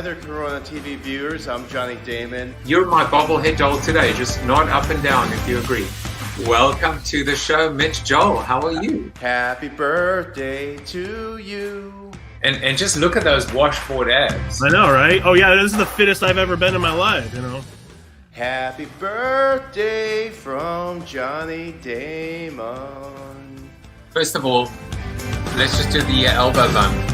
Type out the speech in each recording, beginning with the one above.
Hi there, Corona TV viewers. I'm Johnny Damon. You're my bobblehead Joel today, just nod up and down if you agree. Welcome to the show, Mitch Joel. How are you? Happy birthday to you. And just look at those washboard abs. I know, right? Oh yeah, this is the fittest I've ever been in my life, you know. Happy birthday from Johnny Damon. First of all, let's just do the elbow bump.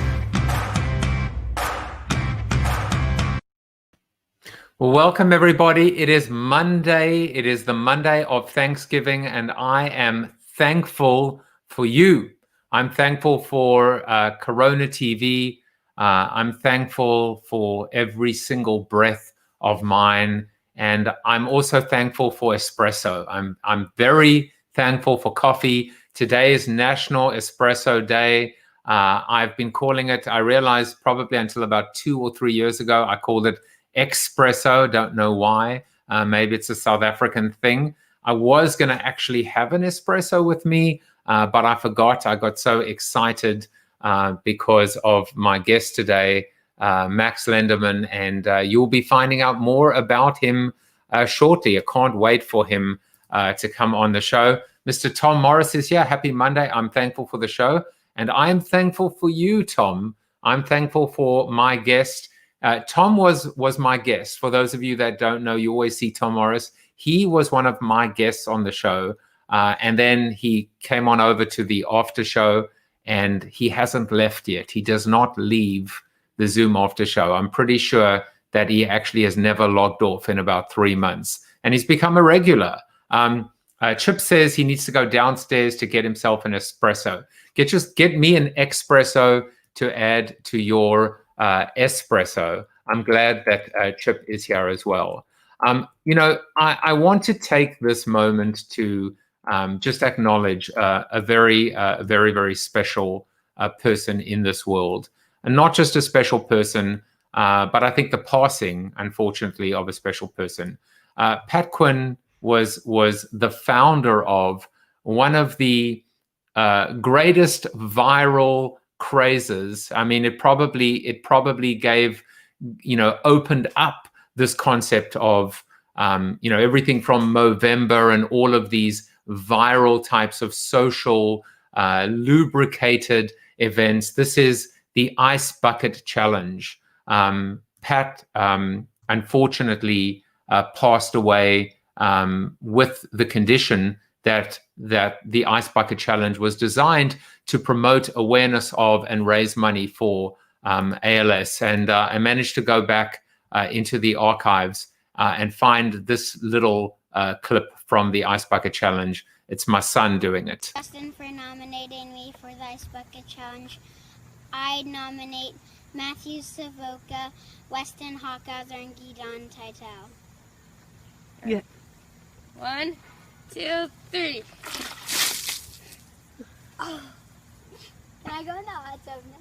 Well, welcome everybody. It is Monday. It is the Monday of Thanksgiving, and I am thankful for you. I'm thankful for Corona TV. I'm thankful for every single breath of mine, and I'm also thankful for espresso. I'm very thankful for coffee. Today is National Espresso Day. I've been calling it, I realized probably until about 2 or 3 years ago, I called it espresso. Don't know why. Maybe it's a South African thing. I was going to actually have an espresso with me, but I forgot. I got so excited because of my guest today, Max Lenderman, and you'll be finding out more about him shortly. I can't wait for him to come on the show. Mr. Tom Morris is here. Happy Monday. I'm thankful for the show, and I'm thankful for you, Tom. I'm thankful for my guest. Tom was my guest. For those of you that don't know, you always see Tom Morris. He was one of my guests on the show, and then he came on over to the after show, and he hasn't left yet. He does not leave the Zoom after show. I'm pretty sure that he actually has never logged off in about 3 months, and he's become a regular. Chip says he needs to go downstairs to get himself an espresso. Get me an espresso to add to your espresso. I'm glad that Chip is here as well. I want to take this moment to just acknowledge a very, very special person in this world, and not just a special person, but I think the passing, unfortunately, of a special person. Pat Quinn was the founder of one of the greatest viral crazes. I mean, it probably gave, opened up this concept of, everything from Movember and all of these viral types of social, lubricated events. This is the Ice Bucket Challenge. Pat, unfortunately, passed away with the condition that the Ice Bucket Challenge was designed to promote awareness of and raise money for ALS. And I managed to go back into the archives and find this little clip from the Ice Bucket Challenge. It's my son doing it. Justin for nominating me for the Ice Bucket Challenge. I nominate Matthew Savoca, Weston Hawkeyes, and Gidon Titel. Yeah. 1, 2, 3. Oh. Can I go in the hot tub now?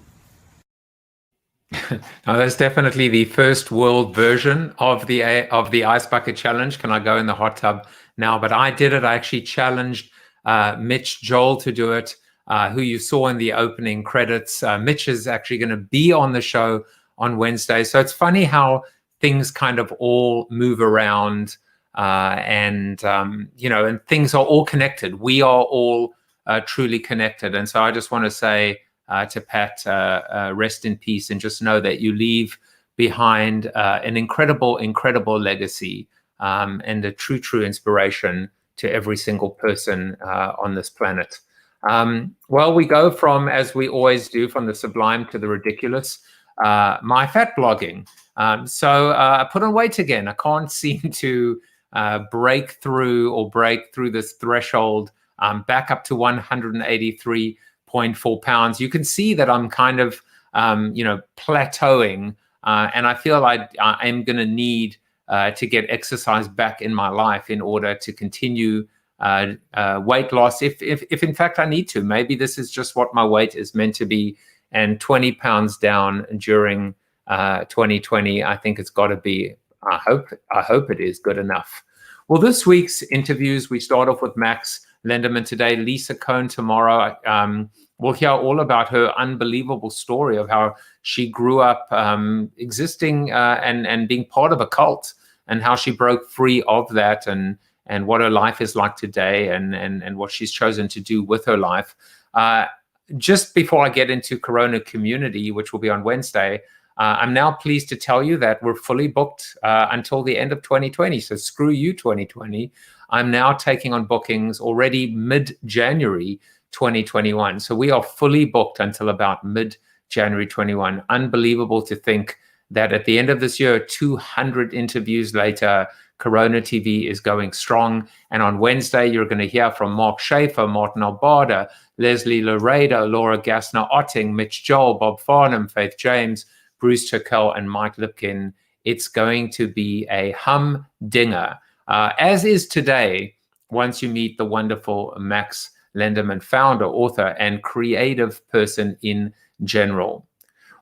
Now, that's definitely the first world version of the Ice Bucket Challenge. Can I go in the hot tub now? But I did it. I actually challenged Mitch Joel to do it, who you saw in the opening credits. Mitch is actually going to be on the show on Wednesday. So it's funny how things kind of all move around. And things are all connected. We are all truly connected. And so I just want to say to Pat, rest in peace, and just know that you leave behind an incredible legacy and a true inspiration to every single person on this planet. Well, we go from, as we always do, from the sublime to the ridiculous. My fat blogging. So I put on weight again. I can't seem to break through this threshold, back up to 183.4 pounds. You can see that I'm kind of, plateauing, and I feel I am going to need to get exercise back in my life in order to continue weight loss. If in fact I need to, maybe this is just what my weight is meant to be, and 20 pounds down during 2020, I think it's got to be. I hope it is good enough. Well, this week's interviews, we start off with Max Lenderman today, Lisa Cohn tomorrow. We'll hear all about her unbelievable story of how she grew up existing and being part of a cult, and how she broke free of that, and what her life is like today, and what she's chosen to do with her life. Just before I get into Corona Community, which will be on Wednesday, I'm now pleased to tell you that we're fully booked until the end of 2020. So screw you, 2020. I'm now taking on bookings already mid-January 2021. So we are fully booked until about mid-January 21. Unbelievable to think that at the end of this year, 200 interviews later, Corona TV is going strong. And on Wednesday, you're going to hear from Mark Schaefer, Martin Albada, Leslie Laredo, Laura Gassner-Otting, Mitch Joel, Bob Farnham, Faith James, Bruce Turkel, and Mike Lipkin. It's going to be a humdinger, as is today, once you meet the wonderful Max Lenderman, founder, author, and creative person in general.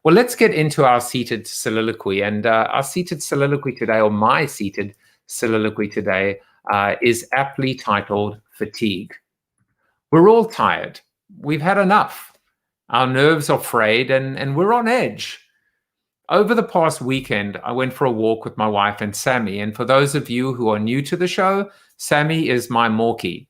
Well, let's get into our seated soliloquy. And our seated soliloquy today, or my seated soliloquy today, is aptly titled Fatigue. We're all tired. We've had enough. Our nerves are frayed, and we're on edge. Over the past weekend, I went for a walk with my wife and Sammy. And for those of you who are new to the show, Sammy is my Morkie.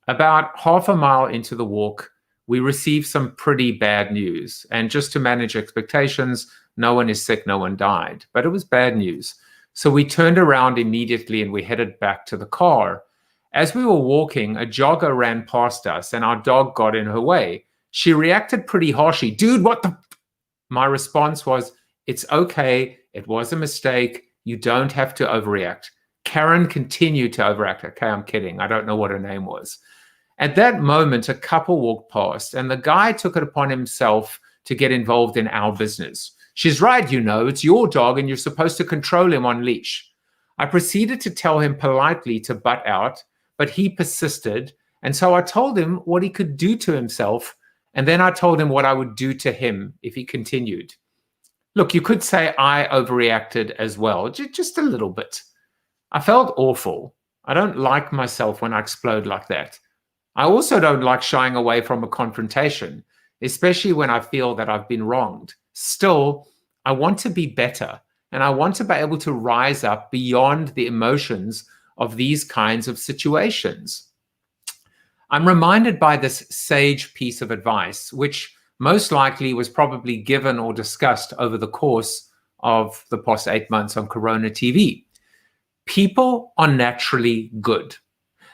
About half a mile into the walk, we received some pretty bad news. And just to manage expectations, no one is sick, no one died. But it was bad news. So we turned around immediately and we headed back to the car. As we were walking, a jogger ran past us and our dog got in her way. She reacted pretty harshly. Dude, what the? My response was, it's okay. It was a mistake. You don't have to overreact. Karen continued to overact. Okay, I'm kidding. I don't know what her name was. At that moment, a couple walked past and the guy took it upon himself to get involved in our business. She's right, you know, it's your dog and you're supposed to control him on leash. I proceeded to tell him politely to butt out, but he persisted. And so I told him what he could do to himself. And then I told him what I would do to him if he continued. Look, you could say I overreacted as well, just a little bit. I felt awful. I don't like myself when I explode like that. I also don't like shying away from a confrontation, especially when I feel that I've been wronged. Still, I want to be better, and I want to be able to rise up beyond the emotions of these kinds of situations. I'm reminded by this sage piece of advice, which most likely was probably given or discussed over the course of the past 8 months on Corona TV. People are naturally good.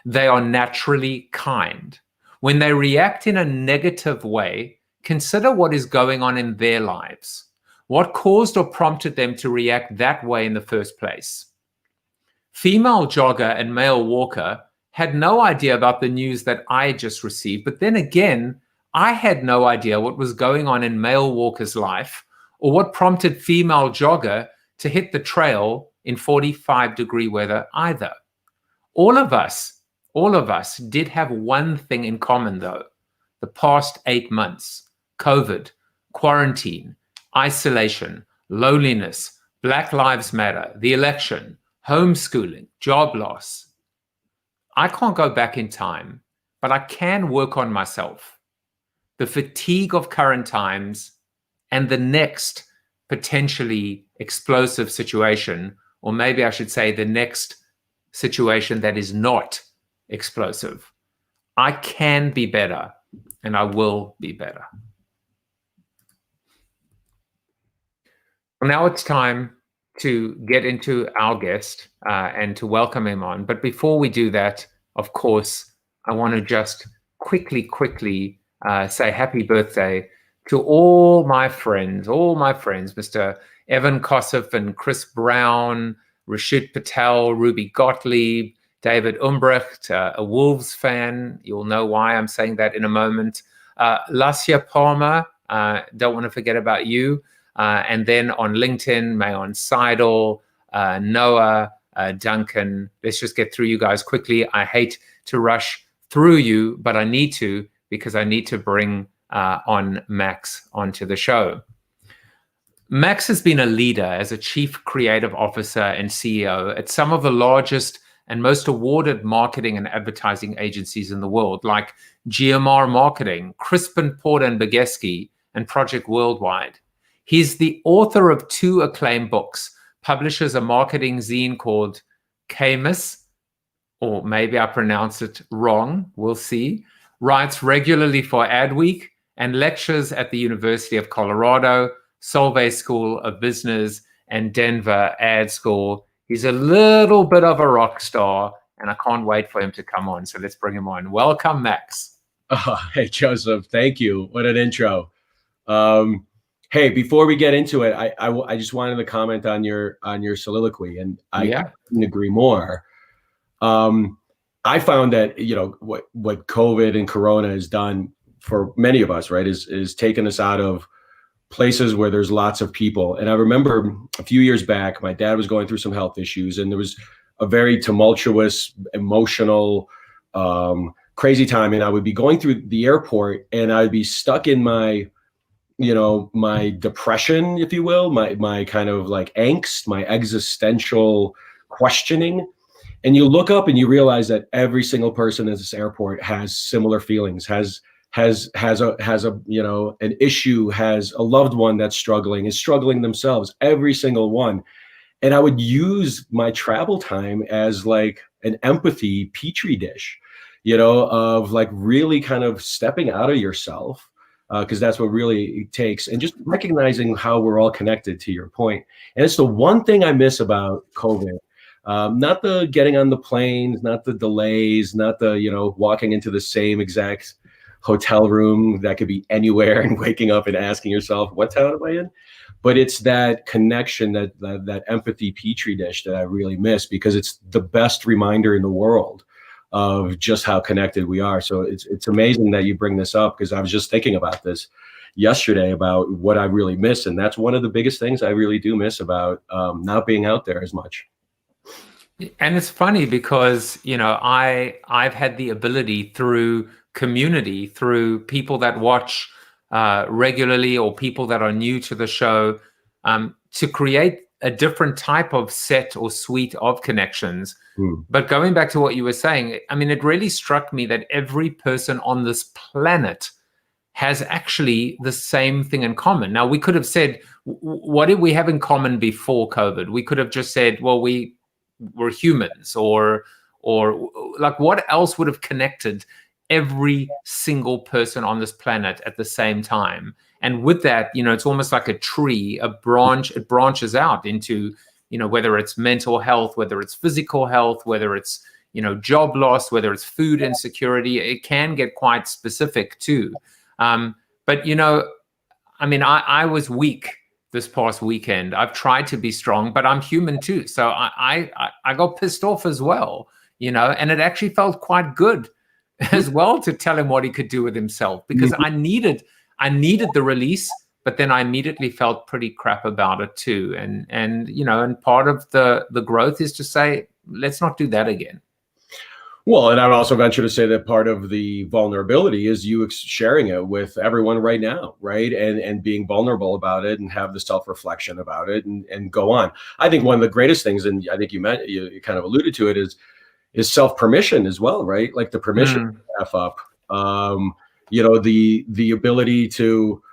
They are naturally kind. When they react in a negative way, consider what is going on in their lives. What caused or prompted them to react that way in the first place? Female jogger and male walker had no idea about the news that I just received, but then again, I had no idea what was going on in male walker's life or what prompted female jogger to hit the trail in 45-degree weather either. All of us did have one thing in common though. The past 8 months, COVID, quarantine, isolation, loneliness, Black Lives Matter, the election, homeschooling, job loss. I can't go back in time, but I can work on myself. The fatigue of current times and the next potentially explosive situation, or maybe I should say the next situation that is not explosive. I can be better and I will be better. Well, now it's time to get into our guest and to welcome him on. But before we do that, of course, I want to just quickly say happy birthday to all my friends, Mr. Evan Kossoff and Chris Brown, Rashid Patel, Ruby Gottlieb, David Umbrecht, a Wolves fan. You'll know why I'm saying that in a moment. Lassia Palmer, don't want to forget about you. And then on LinkedIn, Mayon Seidel, Noah, Duncan. Let's just get through you guys quickly. I hate to rush through you, but I need to, because I need to bring on Max onto the show. Max has been a leader as a chief creative officer and CEO at some of the largest and most awarded marketing and advertising agencies in the world, like GMR Marketing, Crispin, Porter and Begeski, and Project Worldwide. He's the author of 2 acclaimed books, publishes a marketing zine called Camus, or maybe I pronounced it wrong, we'll see, writes regularly for Adweek, and lectures at the University of Colorado, Solvay School of Business, and Denver Ad School. He's a little bit of a rock star, and I can't wait for him to come on. So let's bring him on. Welcome, Max. Oh, hey, Joseph. Thank you. What an intro. Hey, before we get into it, I just wanted to comment on your soliloquy, and I couldn't agree more. I found that, you know, what COVID and Corona has done for many of us, right, is taken us out of places where there's lots of people. And I remember a few years back, my dad was going through some health issues, and there was a very tumultuous, emotional, crazy time. And I would be going through the airport, and I'd be stuck in my, you know, my depression, if you will, my kind of like angst, my existential questioning. And you look up and you realize that every single person at this airport has similar feelings, has a, you know, an issue, has a loved one that's struggling, is struggling themselves, every single one. And I would use my travel time as like an empathy petri dish, you know, of like really kind of stepping out of yourself, because that's what really it takes, and just recognizing how we're all connected, to your point. And it's the one thing I miss about COVID. Not the getting on the planes, not the delays, not the, you know, walking into the same exact hotel room that could be anywhere and waking up and asking yourself, what town am I in? But it's that connection, that empathy petri dish that I really miss, because it's the best reminder in the world of just how connected we are. So it's amazing that you bring this up, because I was just thinking about this yesterday, about what I really miss. And that's one of the biggest things I really do miss about not being out there as much. And it's funny because, you know, I've had the ability through community, through people that watch regularly, or people that are new to the show, to create a different type of set or suite of connections. But going back to what you were saying, I mean, it really struck me that every person on this planet has actually the same thing in common. Now, we could have said, what did we have in common before COVID? We could have just said, well, we're humans, or like, what else would have connected every single person on this planet at the same time? And with that, you know, it's almost like a tree, it branches out into, you know, whether it's mental health, whether it's physical health, whether it's, you know, job loss, whether it's food insecurity, it can get quite specific too. But, you know, I mean, I was weak this past weekend. I've tried to be strong, but I'm human too. So I got pissed off as well, you know, and it actually felt quite good as well to tell him what he could do with himself, because I needed the release, but then I immediately felt pretty crap about it too. And you know, and part of the growth is to say, let's not do that again. Well, and I would also venture to say that part of the vulnerability is you sharing it with everyone right now, right? And being vulnerable about it, and have the self-reflection about it, and go on. I think one of the greatest things, and I think you kind of alluded to it, is self-permission as well, right? Like the permission to F up. You know, the ability to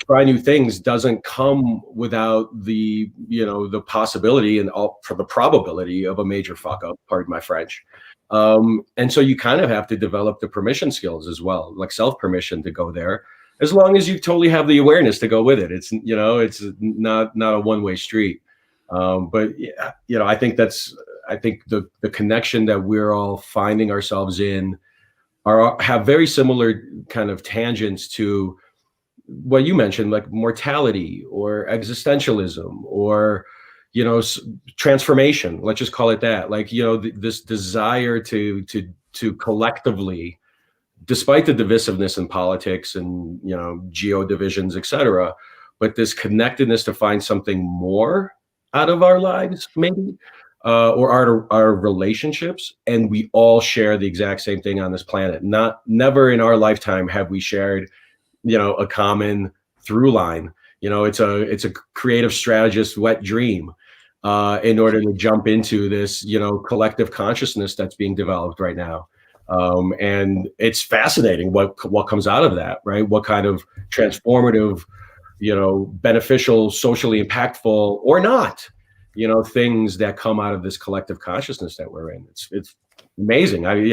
try new things doesn't come without the, you know, the possibility and all for the probability of a major fuck up, pardon my French. And so you kind of have to develop the permission skills as well, like self-permission to go there, as long as you totally have the awareness to go with it. It's, you know, it's not a one-way street. But yeah, you know, I think the connection that we're all finding ourselves in have very similar kind of tangents to what you mentioned, like mortality or existentialism, or, you know, transformation. Let's just call it that. Like, you know, this desire to collectively, despite the divisiveness in politics and, you know, geo divisions, etc., but this connectedness to find something more out of our lives, maybe, or our relationships. And we all share the exact same thing on this planet. Never in our lifetime have we shared, you know, a common through line. You know, it's a creative strategist wet dream. in order to jump into this, collective consciousness that's being developed right now. And it's fascinating what comes out of that, right? What kind of transformative, beneficial, socially impactful or not, things that come out of this collective consciousness that we're in. It's amazing. I'm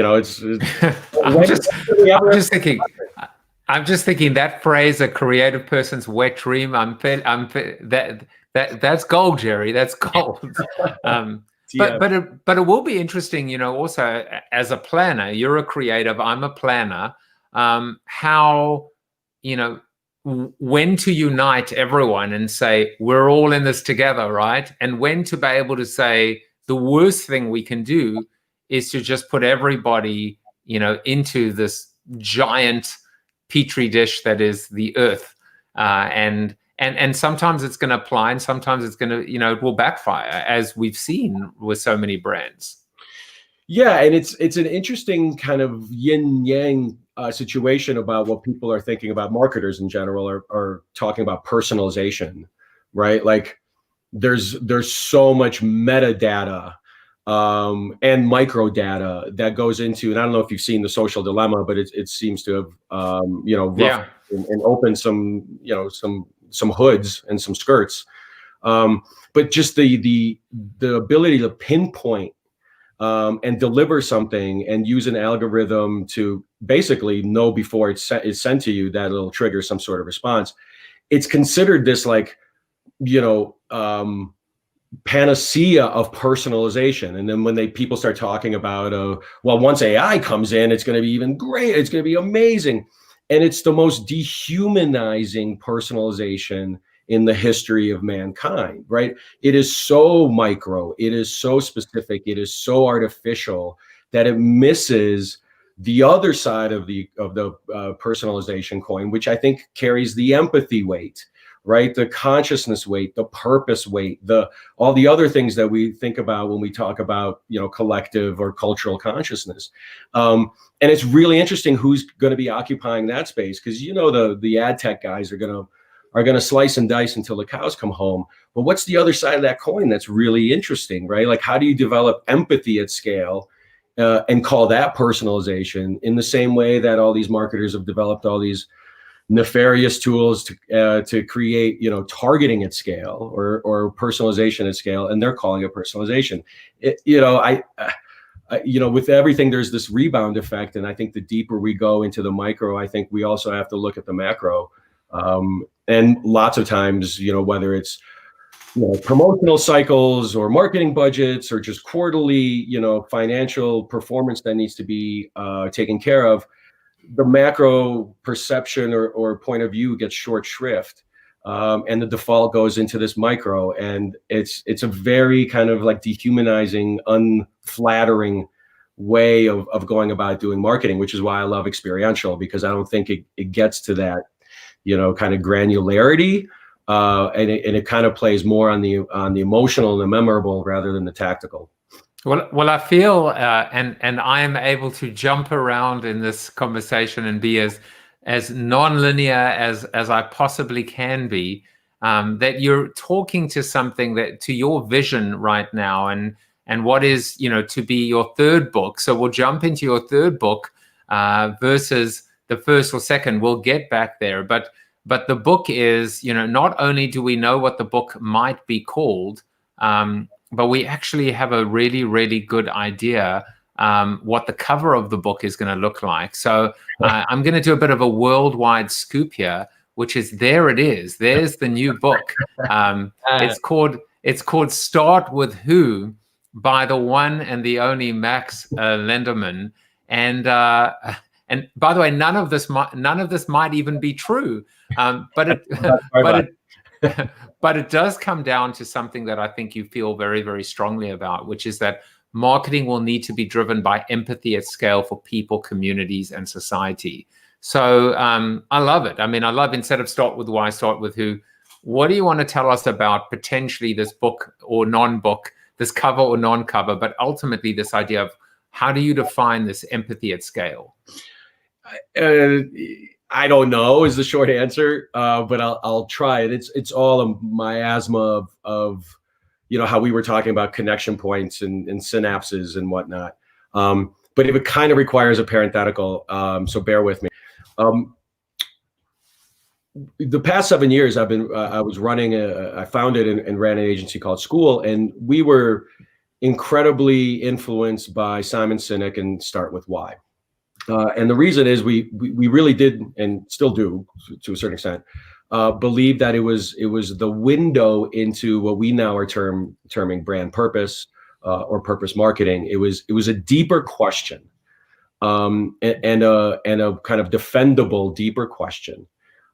just thinking that phrase, a creative person's wet dream. That's gold, Jerry. That's gold. Yeah. But it will be interesting, also as a planner. You're a creative. I'm a planner. How, when to unite everyone and say we're all in this together, right? And when to be able to say the worst thing we can do is to just put everybody, into this giant petri dish that is the earth, and sometimes it's going to apply, and sometimes it's going to, it will backfire, as we've seen with so many brands. Yeah, and it's an interesting kind of yin yang situation about what people are thinking about. Marketers in general are talking about personalization, right? Like there's so much metadata and micro data that goes into, and I don't know if you've seen The Social Dilemma, but it seems to have and opened some some hoods and some skirts, but just the ability to pinpoint and deliver something and use an algorithm to basically know before it's sent to you that it'll trigger some sort of response. It's considered this like, panacea of personalization. And then when people start talking about, well, once AI comes in, it's going to be even great. It's going to be amazing. And it's the most dehumanizing personalization in the history of mankind, right? It is so micro, it is so specific, it is so artificial that it misses the other side of the personalization coin, which I think carries the empathy weight, right? The consciousness weight, the purpose weight, all the other things that we think about when we talk about, collective or cultural consciousness. And it's really interesting who's going to be occupying that space, because the ad tech guys are going to slice and dice until the cows come home. But what's the other side of that coin that's really interesting, right? Like, how do you develop empathy at scale and call that personalization, in the same way that all these marketers have developed all these nefarious tools to create, targeting at scale or personalization at scale, and they're calling it personalization. With everything, there's this rebound effect, and I think the deeper we go into the micro, I think we also have to look at the macro. And lots of times, whether it's promotional cycles or marketing budgets or just quarterly, financial performance that needs to be taken care of, the macro perception or point of view gets short shrift, and the default goes into this micro, and it's a very kind of like dehumanizing, unflattering way of going about doing marketing, which is why I love Experiential, because I don't think it gets to that kind of granularity, and it kind of plays more on the emotional and the memorable rather than the tactical. Well, I feel, and I am able to jump around in this conversation and be as non-linear as I possibly can be, that you're talking to something to your vision right now, and what is, to be your third book. So we'll jump into your third book versus the first or second. We'll get back there, but the book is, not only do we know what the book might be called, but we actually have a really, really good idea what the cover of the book is going to look like. So I'm going to do a bit of a worldwide scoop here, which is it is. There's the new book. It's called Start With Who, by the one and the only Max Lenderman. And by the way, none of this might even be true. But it does come down to something that I think you feel very, very strongly about, which is that marketing will need to be driven by empathy at scale for people, communities, and society. So I love it. I mean, I love, instead of start with why, start with who. What do you want to tell us about potentially this book or non-book, this cover or non-cover, but ultimately this idea of how do you define this empathy at scale? I don't know is the short answer, but I'll try it. It's all a miasma of how we were talking about connection points and synapses and whatnot. But it kind of requires a parenthetical, so bear with me. The past 7 years, I was running I founded and ran an agency called School, and we were incredibly influenced by Simon Sinek and Start With Why. And the reason is we really did, and still do to a certain extent, believe that it was the window into what we now are terming brand purpose or purpose marketing. It was a deeper question, and a kind of defendable deeper question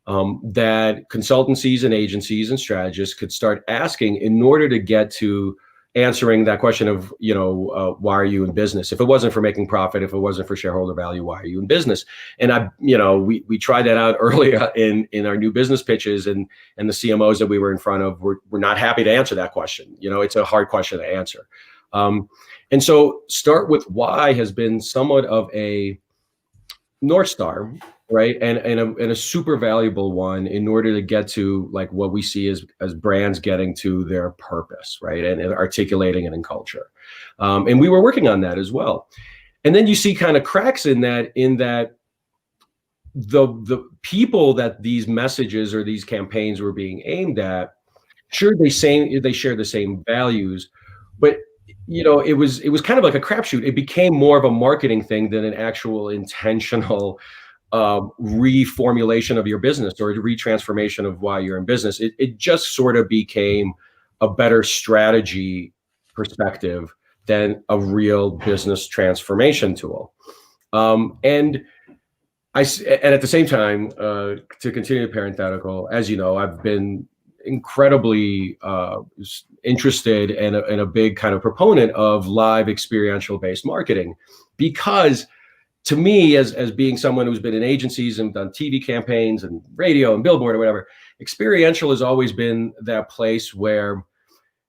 that consultancies and agencies and strategists could start asking in order to get to answering that question of, why are you in business? If it wasn't for making profit, if it wasn't for shareholder value, why are you in business? And we tried that out early in our new business pitches, and the CMOs that we were in front of were not happy to answer that question. It's a hard question to answer. And so Start With Why has been somewhat of a North Star, right? And a super valuable one in order to get to like what we see as brands getting to their purpose, right? And articulating it in culture. And we were working on that as well. And then you see kind of cracks in that the people that these messages or these campaigns were being aimed at, sure, they share the same values, but it was kind of like a crapshoot. It became more of a marketing thing than an actual intentional reformulation of your business or retransformation of why you're in business. It just sort of became a better strategy perspective than a real business transformation tool. And at the same time, to continue the parenthetical, as you know, I've been incredibly interested and a big kind of proponent of live experiential based marketing, because to me, as being someone who's been in agencies and done TV campaigns and radio and billboard or whatever, experiential has always been that place where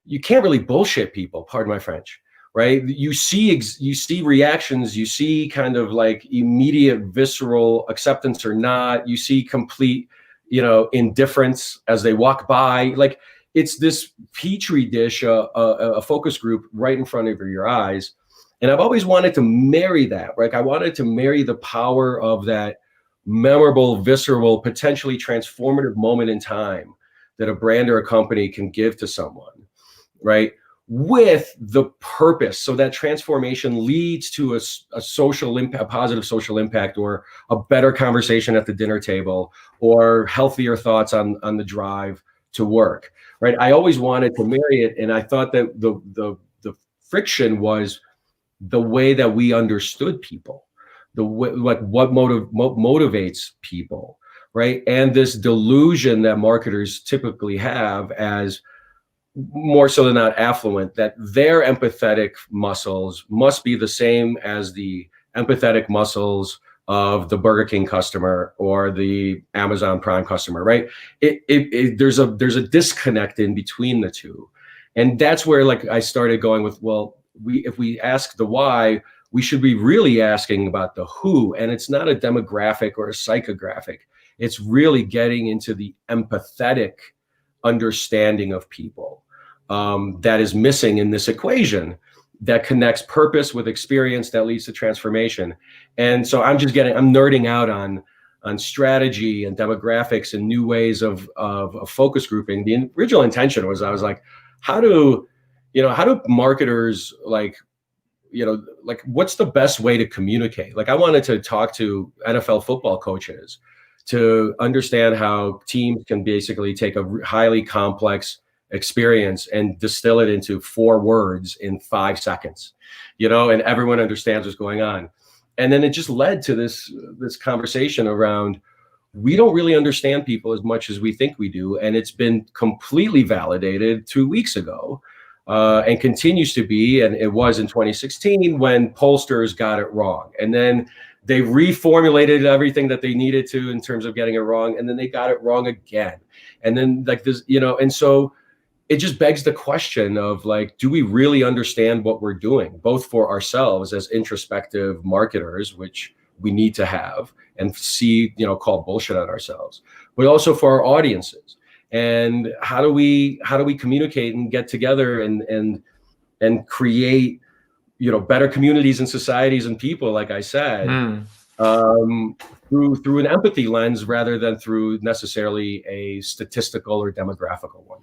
you can't really bullshit people, pardon my French, right? You see reactions, you see kind of like immediate visceral acceptance or not, you see complete indifference as they walk by. Like, it's this petri dish, a focus group right in front of your eyes. And I've always wanted to marry that, right? I wanted to marry the power of that memorable, visceral, potentially transformative moment in time that a brand or a company can give to someone, right? With the purpose. So that transformation leads to a social impact, a positive social impact, or a better conversation at the dinner table, or healthier thoughts on the drive to work, right? I always wanted to marry it. And I thought that the friction was the way that we understood people, the way, like what motivates people, right? And this delusion that marketers typically have, as more so than not affluent, that their empathetic muscles must be the same as the empathetic muscles of the Burger King customer or the Amazon Prime customer, right? There's a disconnect in between the two. And that's where like I started going with, well, if we ask the why, we should be really asking about the who. And it's not a demographic or a psychographic. It's really getting into the empathetic understanding of people that is missing in this equation that connects purpose with experience that leads to transformation. And so I'm nerding out on strategy and demographics and new ways of focus grouping. The original intention was, I was like, how do marketers what's the best way to communicate? Like, I wanted to talk to NFL football coaches to understand how teams can basically take a highly complex experience and distill it into 4 words in 5 seconds, and everyone understands what's going on. And then it just led to this conversation around, we don't really understand people as much as we think we do. And it's been completely validated 2 weeks ago, and continues to be. And it was in 2016 when pollsters got it wrong. And then they reformulated everything that they needed to in terms of getting it wrong. And then they got it wrong again. And then like this, and so it just begs the question of like, do we really understand what we're doing, both for ourselves as introspective marketers, which we need to have and see, call bullshit on ourselves, but also for our audiences. and how do we communicate and get together and create, you know, better communities and societies and people, like I said, through an empathy lens rather than through necessarily a statistical or demographical one.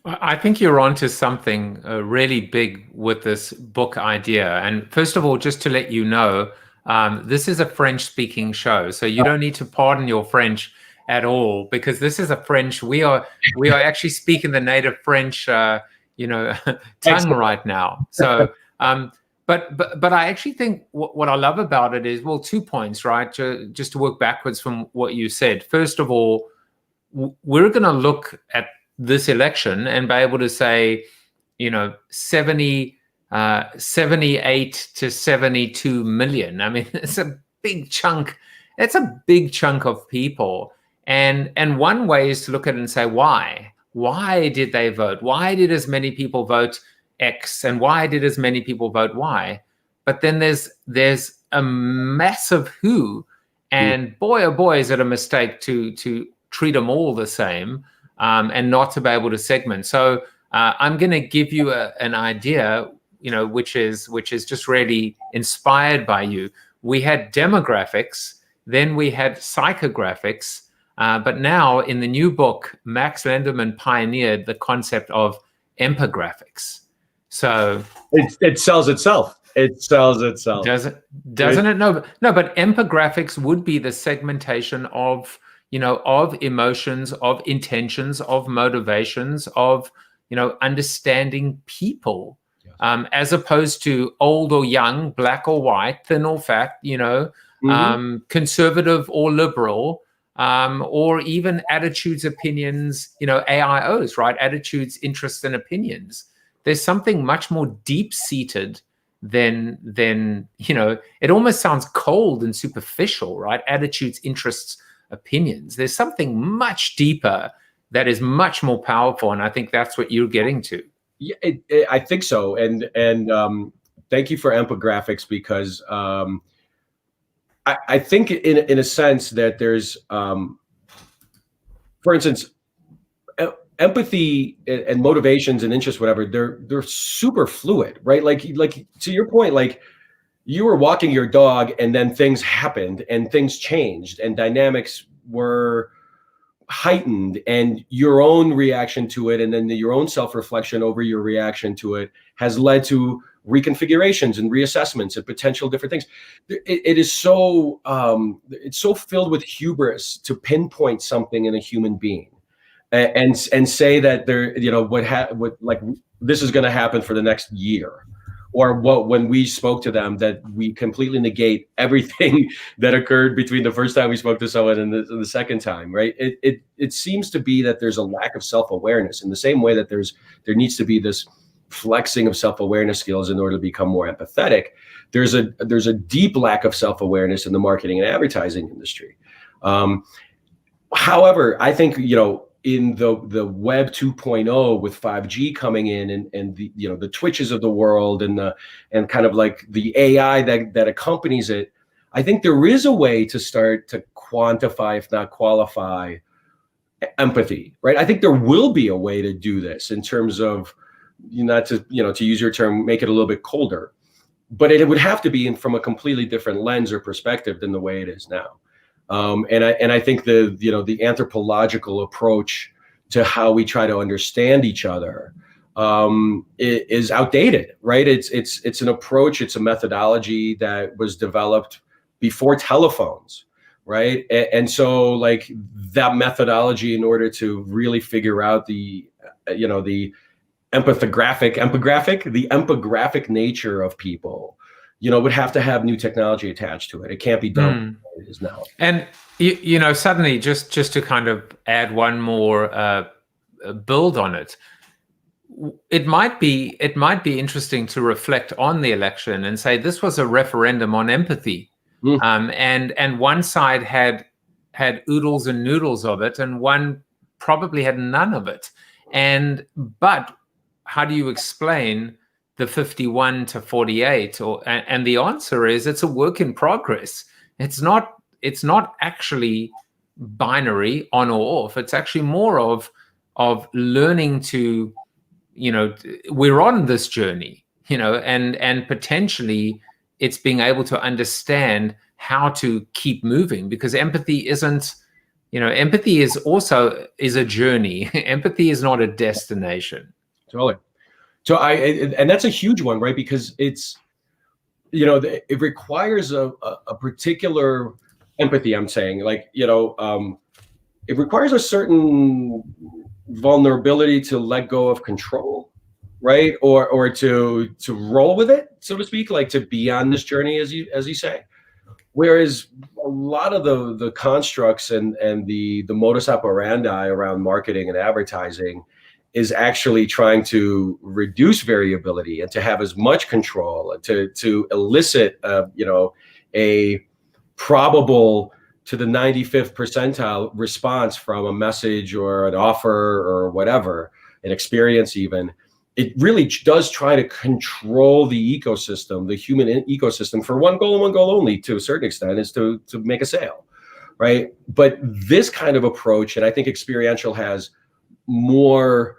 I think you're onto something really big with this book idea. And first of all, just to let you know, this is a French-speaking show, so you don't need to pardon your French at all, because this is a French. We are actually speaking the native French, you know, tongue right now. So, but I actually think what I love about it is, well, 2 points, right? Just to work backwards from what you said. First of all, we're going to look at this election and be able to say, you know, 78 to 72 million. I mean, it's a big chunk. It's a big chunk of people. And one way is to look at it and say, why? Why did they vote? Why did as many people vote X? And why did as many people vote Y? But then there's a massive who. And boy, oh boy, is it a mistake to treat them all the same. And not to be able to segment. So I'm going to give you an idea, you know, which is just really inspired by you. We had demographics, then we had psychographics, but now in the new book, Max Lenderman pioneered the concept of empographics. So it sells itself. It sells itself. Doesn't it? No, but empographics would be the segmentation of, you know, of emotions, of intentions, of motivations, of, you know, understanding people, as opposed to old or young, black or white, thin or fat, you know, conservative or liberal, or even attitudes, opinions, you know, AIOs, right? Attitudes, interests, and opinions. There's something much more deep-seated than, you know, it almost sounds cold and superficial, right? Attitudes, interests, opinions. There's something much deeper that is much more powerful, and I think that's what you're getting to. Yeah, I think so. And thank you for empographics, because I think in a sense that there's, for instance, empathy and motivations and interests, whatever, they're super fluid, right? Like to your point, like, you were walking your dog and then things happened and things changed and dynamics were heightened, and your own reaction to it and then your own self-reflection over your reaction to it has led to reconfigurations and reassessments and potential different things. It is so it's so filled with hubris to pinpoint something in a human being and say that there, you know, what like this is going to happen for the next year. Or when we spoke to them, that we completely negate everything that occurred between the first time we spoke to someone and the second time, right? It seems to be that there's a lack of self-awareness in the same way that there needs to be this flexing of self-awareness skills in order to become more empathetic. There's a deep lack of self-awareness in the marketing and advertising industry. However, I think, you know, in the web 2.0 with 5G coming in and the, you know, the Twitches of the world and kind of like the AI that accompanies it, I think there is a way to start to quantify, if not qualify, empathy, right? I think there will be a way to do this in terms of, not to, you know, to use your term, make it a little bit colder, but it would have to be from a completely different lens or perspective than the way it is now. And I think the anthropological approach to how we try to understand each other is outdated, right? It's an approach, it's a methodology that was developed before telephones, right? And so like that methodology, in order to really figure out the empographic nature of people, you know, would have to have new technology attached to it. It can't be done as it is now. And you know, suddenly, just to kind of add one more build on it, it might be interesting to reflect on the election and say this was a referendum on empathy, and one side had oodles and noodles of it, and one probably had none of it. But how do you explain the 51 to 48? And the answer is it's a work in progress. It's not actually binary on or off. It's actually more of of learning to, we're on this journey, and potentially it's being able to understand how to keep moving, because empathy isn't, empathy is a journey. Empathy is not a destination. Totally. So and that's a huge one, right? Because it's, it requires a particular empathy. I'm saying, like, it requires a certain vulnerability to let go of control, right? Or to roll with it, so to speak, like to be on this journey, as you say. Whereas a lot of the constructs and the modus operandi around marketing and advertising is actually trying to reduce variability and to have as much control, to elicit a probable to the 95th percentile response from a message or an offer or whatever, an experience even. It really does try to control the ecosystem, the human ecosystem, for one goal and one goal only, to a certain extent, is to make a sale, right? But this kind of approach, and I think Experiential has more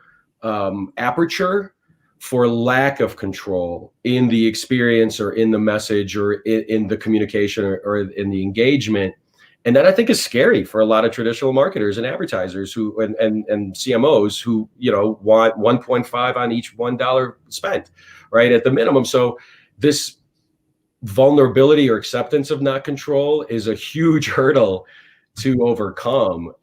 aperture for lack of control in the experience or in the message or in the communication or in the engagement. And that, I think, is scary for a lot of traditional marketers and advertisers who and CMOs who want 1.5 on each $1 spent, right, at the minimum. So this vulnerability or acceptance of not control is a huge hurdle to overcome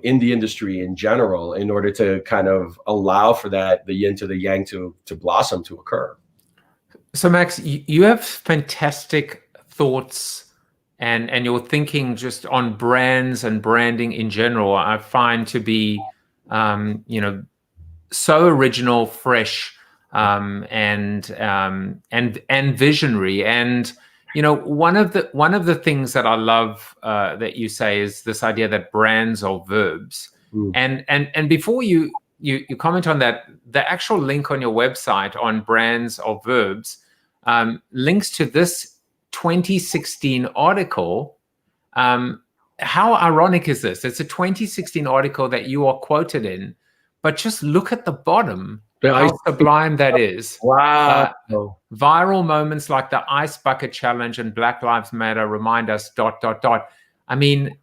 in the industry in general, in order to kind of allow for that, the yin to the yang, to blossom, to occur. So Max, you have fantastic thoughts and your thinking just on brands and branding in general, I find to be, so original, fresh, and visionary. And one of the things that I love that you say is this idea that brands are verbs. And before you comment on that, the actual link on your website on brands or verbs links to this 2016 article. How ironic is this? It's a 2016 article that you are quoted in, but just look at the bottom, how sublime that is. Wow. Viral moments like the Ice Bucket Challenge and Black Lives Matter remind us ... I mean,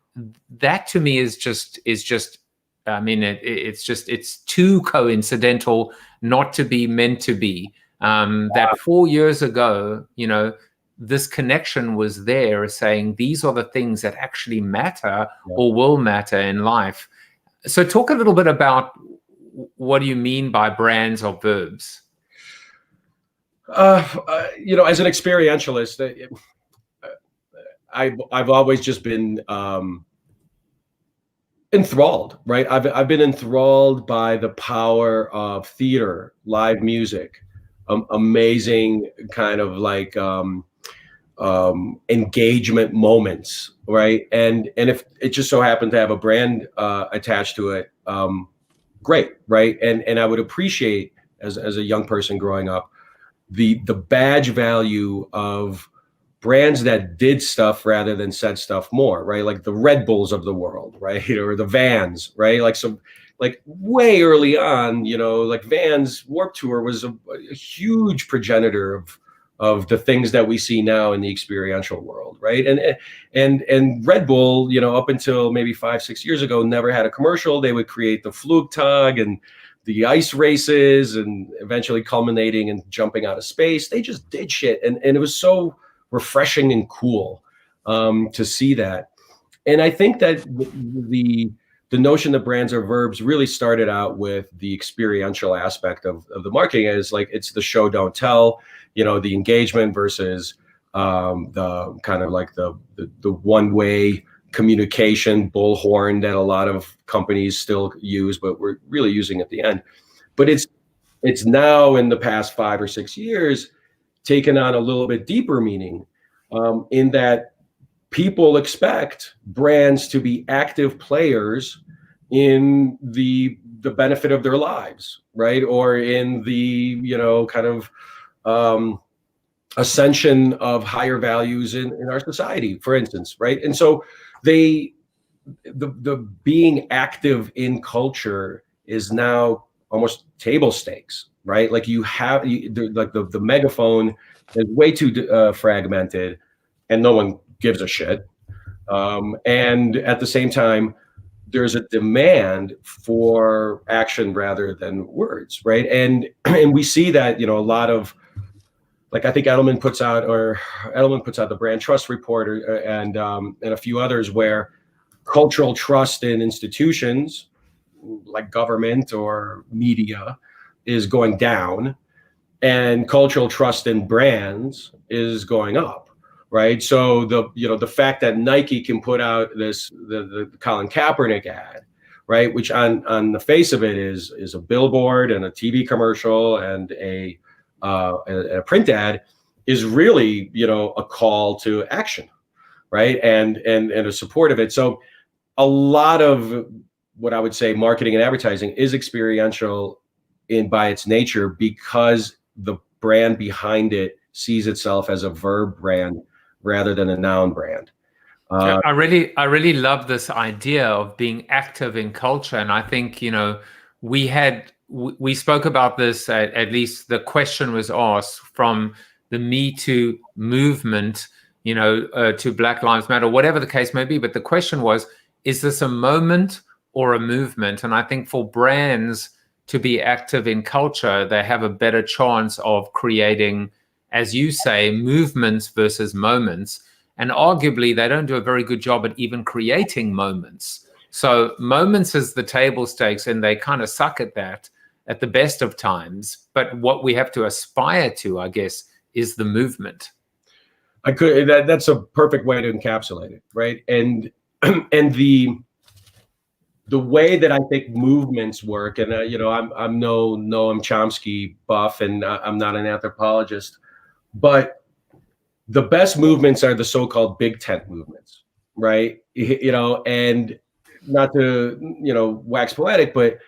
that to me is just, I mean, it's too coincidental not to be meant to be. That 4 years ago, this connection was there, saying these are the things that actually matter or will matter in life. So talk a little bit about what do you mean by brands or verbs? As an experientialist, I've always just been enthralled, right? I've been enthralled by the power of theater, live music, amazing kind of like engagement moments, right? And if it just so happened to have a brand attached to it, great, right? And I would appreciate, as a young person growing up, the badge value of brands that did stuff rather than said stuff more, right? Like the Red Bulls of the world, right? Or the Vans, right? Like way early on, like Vans Warped Tour was a huge progenitor of the things that we see now in the experiential world, right? And Red Bull, up until maybe 5-6 years ago, never had a commercial. They would create the Flugtag and the ice races, and eventually culminating in jumping out of space. They just did shit, and it was so refreshing and cool to see that. And I think that the notion that brands are verbs really started out with the experiential aspect of the marketing, as like it's the show don't tell, the engagement versus the kind of like the one-way communication bullhorn that a lot of companies still use, but we're really using at the end. But it's now, in the past 5 or 6 years, taken on a little bit deeper meaning, in that people expect brands to be active players in the benefit of their lives, right? Or in the kind of ascension of higher values in our society, for instance, right? And so the being active in culture is now almost table stakes, right? Like the megaphone is way too fragmented, and no one gives a shit. And at the same time, there's a demand for action rather than words, right? And we see that, a lot of, like, I think Edelman puts out the brand trust report, and a few others, where cultural trust in institutions like government or media is going down, and cultural trust in brands is going up, right? So the fact that Nike can put out the Colin Kaepernick ad, right, which on the face of it is a billboard and a TV commercial and a print ad, is really a call to action, right, and a support of it. So a lot of what I would say marketing and advertising is experiential by its nature, because the brand behind it sees itself as a verb brand rather than a noun brand. I really love this idea of being active in culture, and I think we spoke about this, at least the question was asked, from the Me Too movement, to Black Lives Matter, whatever the case may be. But the question was, is this a moment or a movement? And I think for brands to be active in culture, they have a better chance of creating, as you say, movements versus moments. And arguably, they don't do a very good job at even creating moments. So moments is the table stakes, and they kind of suck at that at the best of times. But what we have to aspire to, I guess, is the movement. That's a perfect way to encapsulate it, right? And the way that I think movements work, and I'm no Noam Chomsky buff, and I'm not an anthropologist, but the best movements are the so-called big tent movements, right? And not to wax poetic, but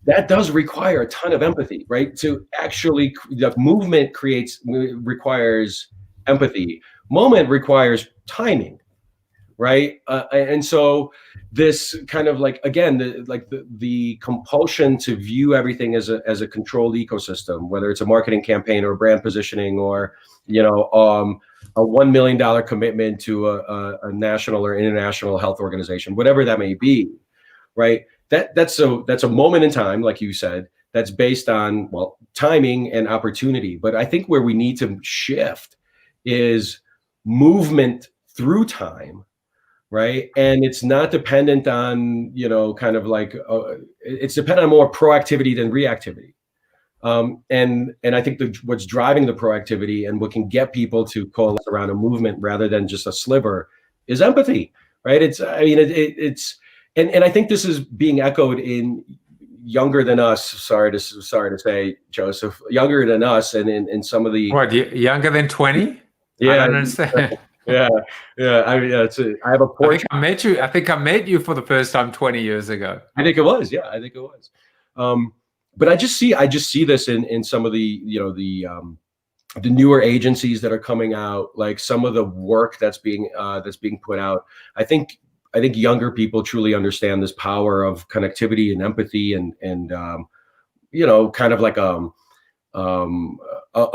that does require a ton of empathy, right? To actually, the movement requires empathy. Moment requires timing, right? And so this kind of, like, again, the compulsion to view everything as a controlled ecosystem, whether it's a marketing campaign or brand positioning, or a $1 million commitment to a national or international health organization, whatever that may be, right? That's a moment in time, like you said, that's based on, well, timing and opportunity. But I think where we need to shift is movement through time, right? And it's not dependent on, kind of like, it's dependent on more proactivity than reactivity. And I think what's driving the proactivity and what can get people to coalesce around a movement rather than just a sliver is empathy, right? And I think this is being echoed in younger than us. Sorry to say, Joseph, younger than us, and in some of the younger than 20? Yeah, I don't understand. Yeah. I mean, I have a portrait. I think I met you for the first time 20 years ago. I think it was. Yeah, I think it was. But I just see this in some of the newer agencies that are coming out, like some of the work that's being put out. I think younger people truly understand this power of connectivity and empathy, and kind of like a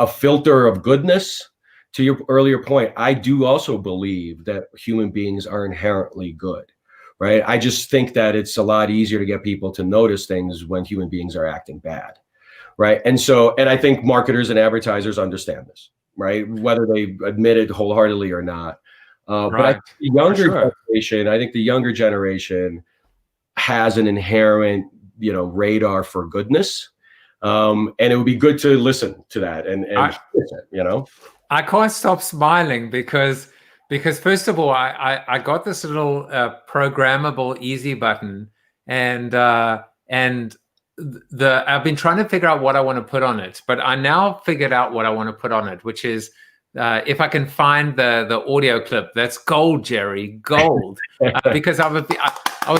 filter of goodness. To your earlier point, I do also believe that human beings are inherently good, right? I just think that it's a lot easier to get people to notice things when human beings are acting bad, right? And I think marketers and advertisers understand this, right? Whether they admit it wholeheartedly or not. But I think the younger generation has an inherent, radar for goodness, and it would be good to listen to that and I can't stop smiling because first of all, I got this little programmable easy button, and I've been trying to figure out what I want to put on it, but I now figured out what I want to put on it, which is if I can find the audio clip. That's gold, Jerry, gold. Because I was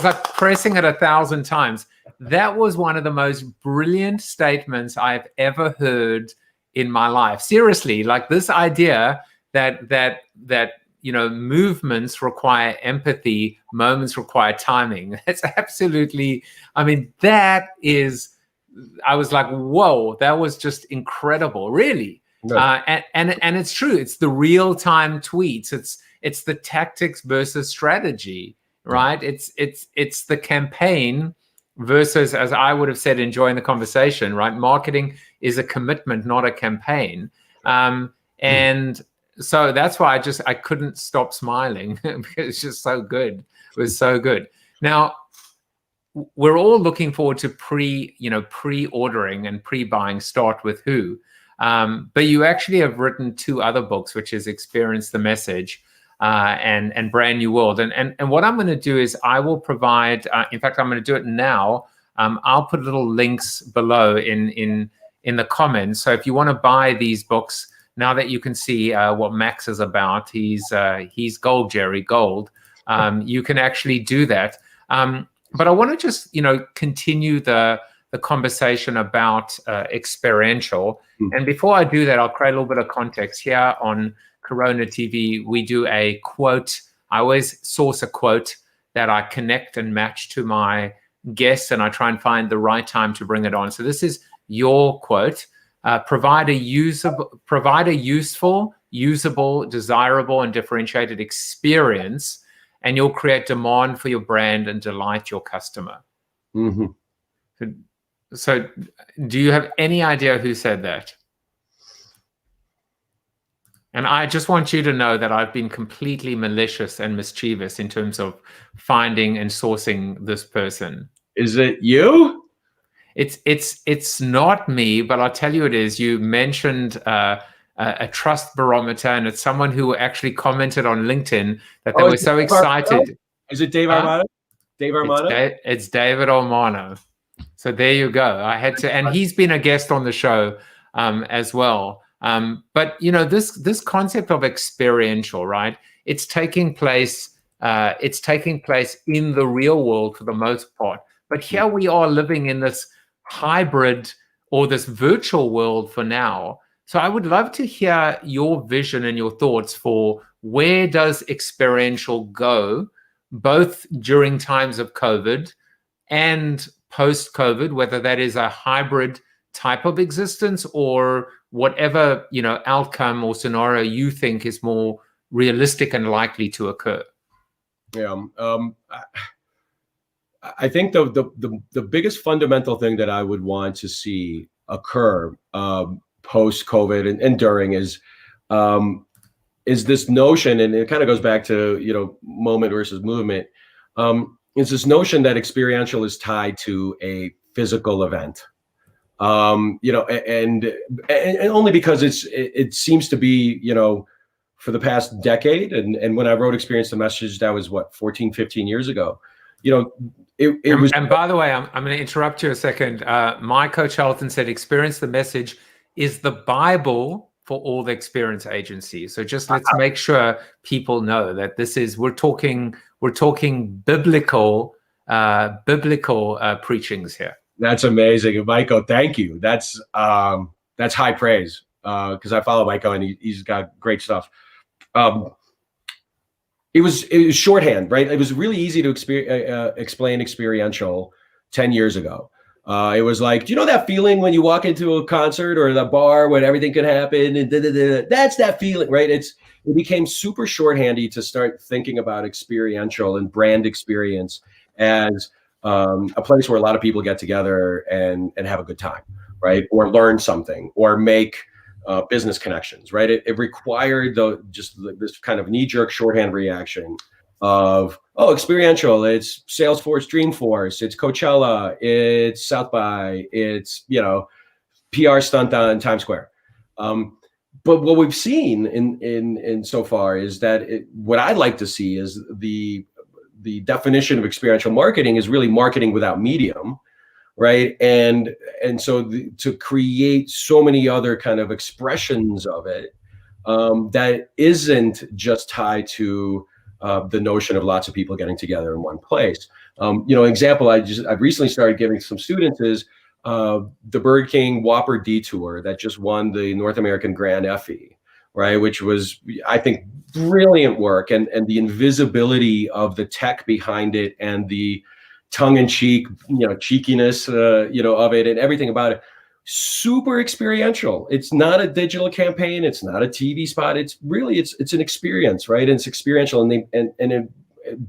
like pressing it 1,000 times. That was one of the most brilliant statements I've ever heard in my life. Seriously, like this idea that movements require empathy, moments require timing. That's absolutely, I mean, I was like, whoa, that was just incredible, really. And it's true. It's the real-time tweets. It's the tactics versus strategy, right? It's the campaign versus, as I would have said, enjoying the conversation, right? Marketing is a commitment, not a campaign. And so that's why I couldn't stop smiling because it's just so good. It was so good. Now, we're all looking forward to pre-ordering and pre-buying Start With Who. But you actually have written 2 other books, which is Experience the Message and Brand New World. And what I'm going to do is I will provide, in fact, I'm going to do it now. I'll put little links below in the comments. So if you want to buy these books, now that you can see what Max is about, he's gold, Jerry, gold. You can actually do that. But I want to just, continue the conversation about experiential. And before I do that, I'll create a little bit of context here on Corona TV. We do a quote. I always source a quote that I connect and match to my guests, and I try and find the right time to bring it on. So this is your quote. Provide a useful, usable, desirable, and differentiated experience, and you'll create demand for your brand and delight your customer. So do you have any idea who said that? And I just want you to know that I've been completely malicious and mischievous in terms of finding and sourcing this person. Is it you? It's not me, but I'll tell you it is. You mentioned a trust barometer, and it's someone who actually commented on LinkedIn that they were so excited. Is it Dave Armano? Dave Armano? It's David Armano. So there you go. I had to, and he's been a guest on the show as well. But this concept of experiential, right? It's taking place in the real world for the most part. But here we are living in this hybrid or this virtual world for now. So I would love to hear your vision and your thoughts for where does experiential go, both during times of COVID and post-COVID, whether that is a hybrid type of existence or whatever outcome or scenario you think is more realistic and likely to occur. Yeah, I think the biggest fundamental thing that I would want to see occur post-COVID and during is this notion, and it kind of goes back to moment versus movement. It's this notion that experiential is tied to a physical event. And only because it seems to be, for the past decade. And when I wrote Experience the Message, that was 14, 15 years ago. It was. And by the way, I'm going to interrupt you a second. My coach Elton said, Experience the Message is the Bible for all the experience agencies. So just let's make sure people know that we're talking biblical preachings here. That's amazing, Michael. Thank you. That's high praise because I follow Michael and he's got great stuff. It was shorthand, right? It was really easy to explain experiential 10 years ago. It was like, do you know that feeling when you walk into a concert or the bar when everything could happen and that's that feeling, right? It became super shorthandy to start thinking about experiential and brand experience as a place where a lot of people get together and have a good time, right? Or learn something or make business connections, right? It required this kind of knee-jerk shorthand reaction of, experiential, it's Salesforce, Dreamforce, it's Coachella, it's South by, it's, PR stunt on Times Square. But what we've seen in so far is that what I'd like to see is the definition of experiential marketing is really marketing without medium, right? And so to create so many other kind of expressions of it that isn't just tied to the notion of lots of people getting together in one place. An example I've recently started giving some students is the Burger King Whopper Detour that just won the North American Grand Effie, right? Which was, I think, brilliant work, and the invisibility of the tech behind it, and the tongue-in-cheek, cheekiness, of it, and everything about it. Super experiential. It's not a digital campaign. It's not a TV spot. It's really, it's an experience, right? And it's experiential, and it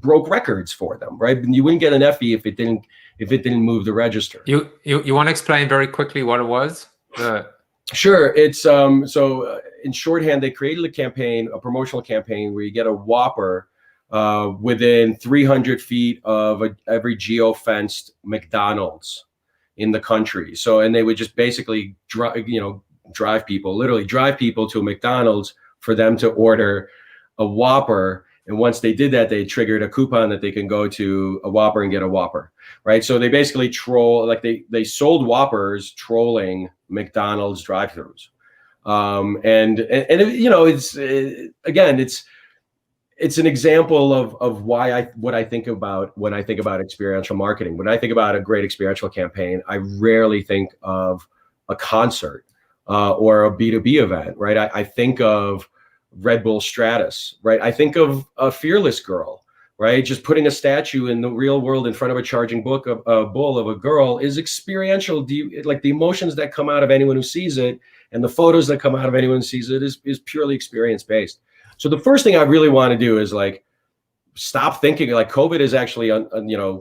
broke records for them, right? And you wouldn't get an Effie if it didn't move the register. You want to explain very quickly what it was? Sure. It's in shorthand, they created a promotional campaign where you get a Whopper within 300 feet of every geo-fenced McDonald's in the country. So, and they would just basically drive people to a McDonald's for them to order a Whopper. And once they did that, they triggered a coupon that they can go to a Whopper and get a Whopper, right? So they basically they sold Whoppers trolling McDonald's drive-thrus. It's an example of what I think about when I think about experiential marketing. When I think about a great experiential campaign, I rarely think of a concert or a B2B event, right? I think of Red Bull Stratus, right? I think of a Fearless Girl, right? Just putting a statue in the real world in front of a charging bull of a girl is experiential. Like the emotions that come out of anyone who sees it and the photos that come out of anyone who sees it is purely experience based. So the first thing I really want to do is like stop thinking like COVID has actually,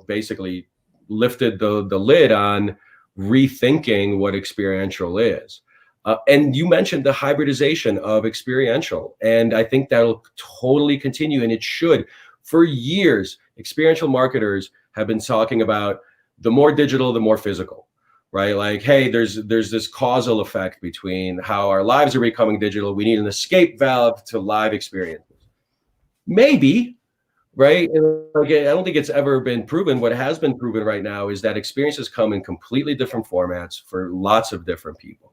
basically lifted the lid on rethinking what experiential is. And you mentioned the hybridization of experiential, and I think that'll totally continue, and it should. For years, experiential marketers have been talking about the more digital, the more physical, right? Like, hey, there's this causal effect between how our lives are becoming digital. We need an escape valve to live experiences. Maybe, right? And I don't think it's ever been proven. What has been proven right now is that experiences come in completely different formats for lots of different people.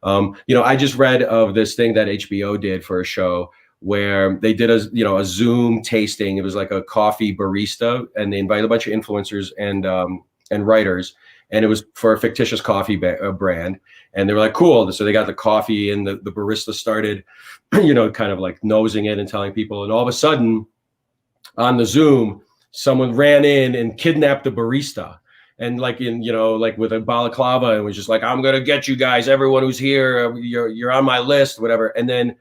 I just read of this thing that HBO did for a show where they did a Zoom tasting. It was like a coffee barista, and they invited a bunch of influencers and writers, and it was for a fictitious coffee brand. And they were like, cool. So they got the coffee, and the barista started, kind of like nosing it and telling people. And all of a sudden on the Zoom, someone ran in and kidnapped the barista. And like with a balaclava, and was just like, I'm gonna get you guys, everyone who's here, you're on my list, whatever. And then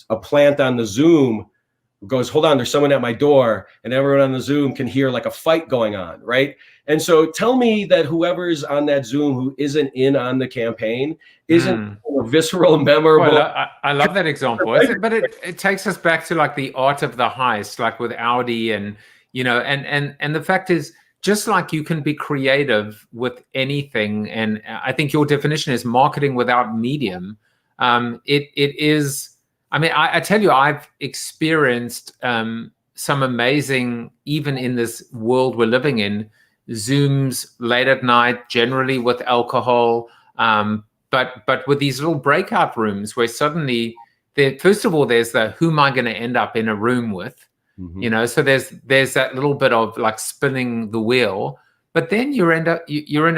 a plant on the Zoom goes, hold on, there's someone at my door, and everyone on the Zoom can hear like a fight going on, right? And so tell me that whoever's on that Zoom who isn't in on the campaign isn't visceral, memorable. Well, I love that example, but it takes us back to like the art of the heist, like with Audi, and and the fact is, just like you can be creative with anything, and I think your definition is marketing without medium. It is. I mean, I tell you, I've experienced some amazing, even in this world we're living in, Zooms late at night, generally with alcohol, but with these little breakout rooms where suddenly, first of all, there's the who am I going to end up in a room with? Mm-hmm. So there's that little bit of like spinning the wheel, but then you're in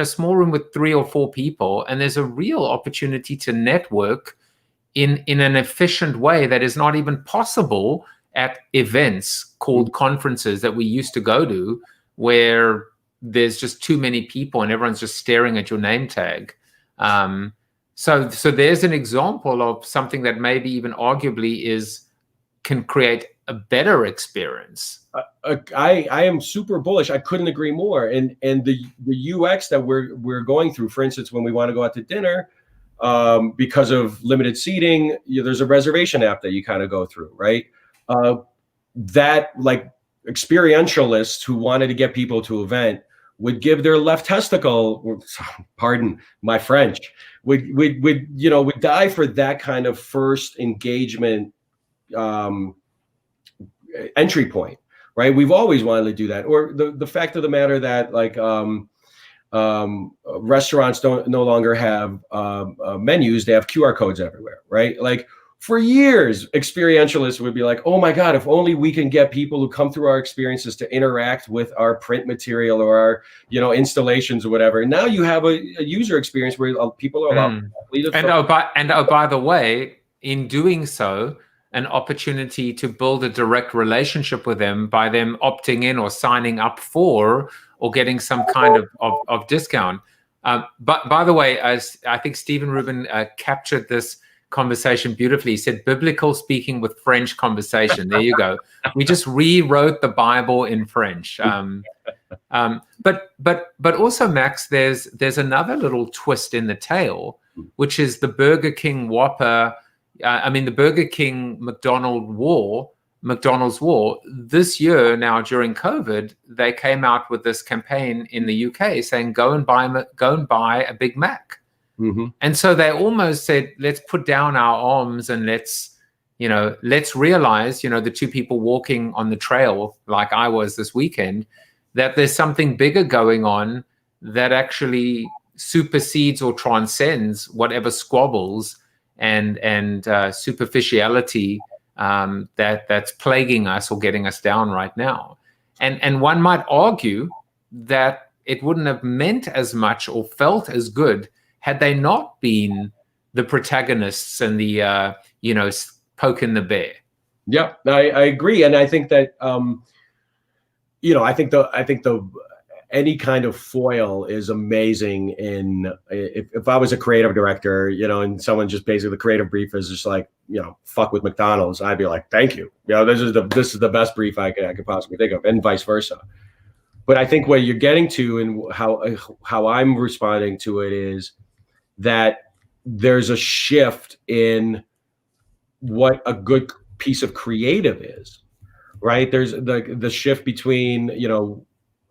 a small room with 3 or 4 people, and there's a real opportunity to network in an efficient way that is not even possible at events called conferences that we used to go to, where there's just too many people and everyone's just staring at your name tag. So there's an example of something that maybe even arguably can create a better experience. I am super bullish. I couldn't agree more. And the UX that we're going through, for instance, when we want to go out to dinner, because of limited seating, there's a reservation app that you kind of go through, right? That like experientialists who wanted to get people to event would give their left testicle, pardon my French, would die for that kind of first engagement entry point, right? We've always wanted to do that. Or the fact of the matter that like restaurants no longer have menus; they have QR codes everywhere, right? Like for years, experientialists would be like, "Oh my God, if only we can get people who come through our experiences to interact with our print material or our installations or whatever." And now you have a user experience where people are allowed to by the way, in doing so, an opportunity to build a direct relationship with them by them opting in or signing up for or getting some kind of discount. But by the way, as I think Stephen Rubin captured this conversation beautifully. He said, biblical speaking with French conversation. There you go. We just rewrote the Bible in French. But also, Max, there's another little twist in the tale, which is the Burger King Whopper. The Burger King McDonald's war. This year now during COVID, they came out with this campaign in the UK saying, go and buy a Big Mac. Mm-hmm. And so they almost said, let's put down our arms and let's realize, the two people walking on the trail like I was this weekend, that there's something bigger going on that actually supersedes or transcends whatever squabbles and superficiality that's plaguing us or getting us down right now. And one might argue that it wouldn't have meant as much or felt as good had they not been the protagonists and the poking the bear. Yeah, I agree, and I think that I think the any kind of foil is amazing. If I was a creative director, and someone just basically the creative brief is just like, fuck with McDonald's, I'd be like, thank you. This is the best brief I could possibly think of, and vice versa. But I think what you're getting to and how I'm responding to it is that there's a shift in what a good piece of creative is, right? There's the shift between,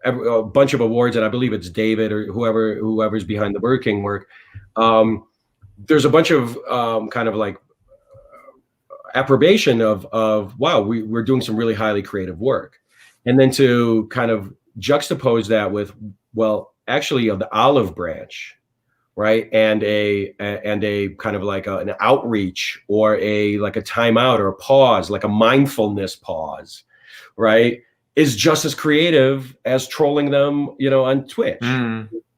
a bunch of awards, and I believe it's David or whoever's behind the Burger King work. There's a bunch of kind of like approbation of wow, we're doing some really highly creative work. And then to kind of juxtapose that with, well, actually of the olive branch, right? And a kind of like an outreach or a timeout or a pause, like a mindfulness pause, right? Is just as creative as trolling them, on Twitch,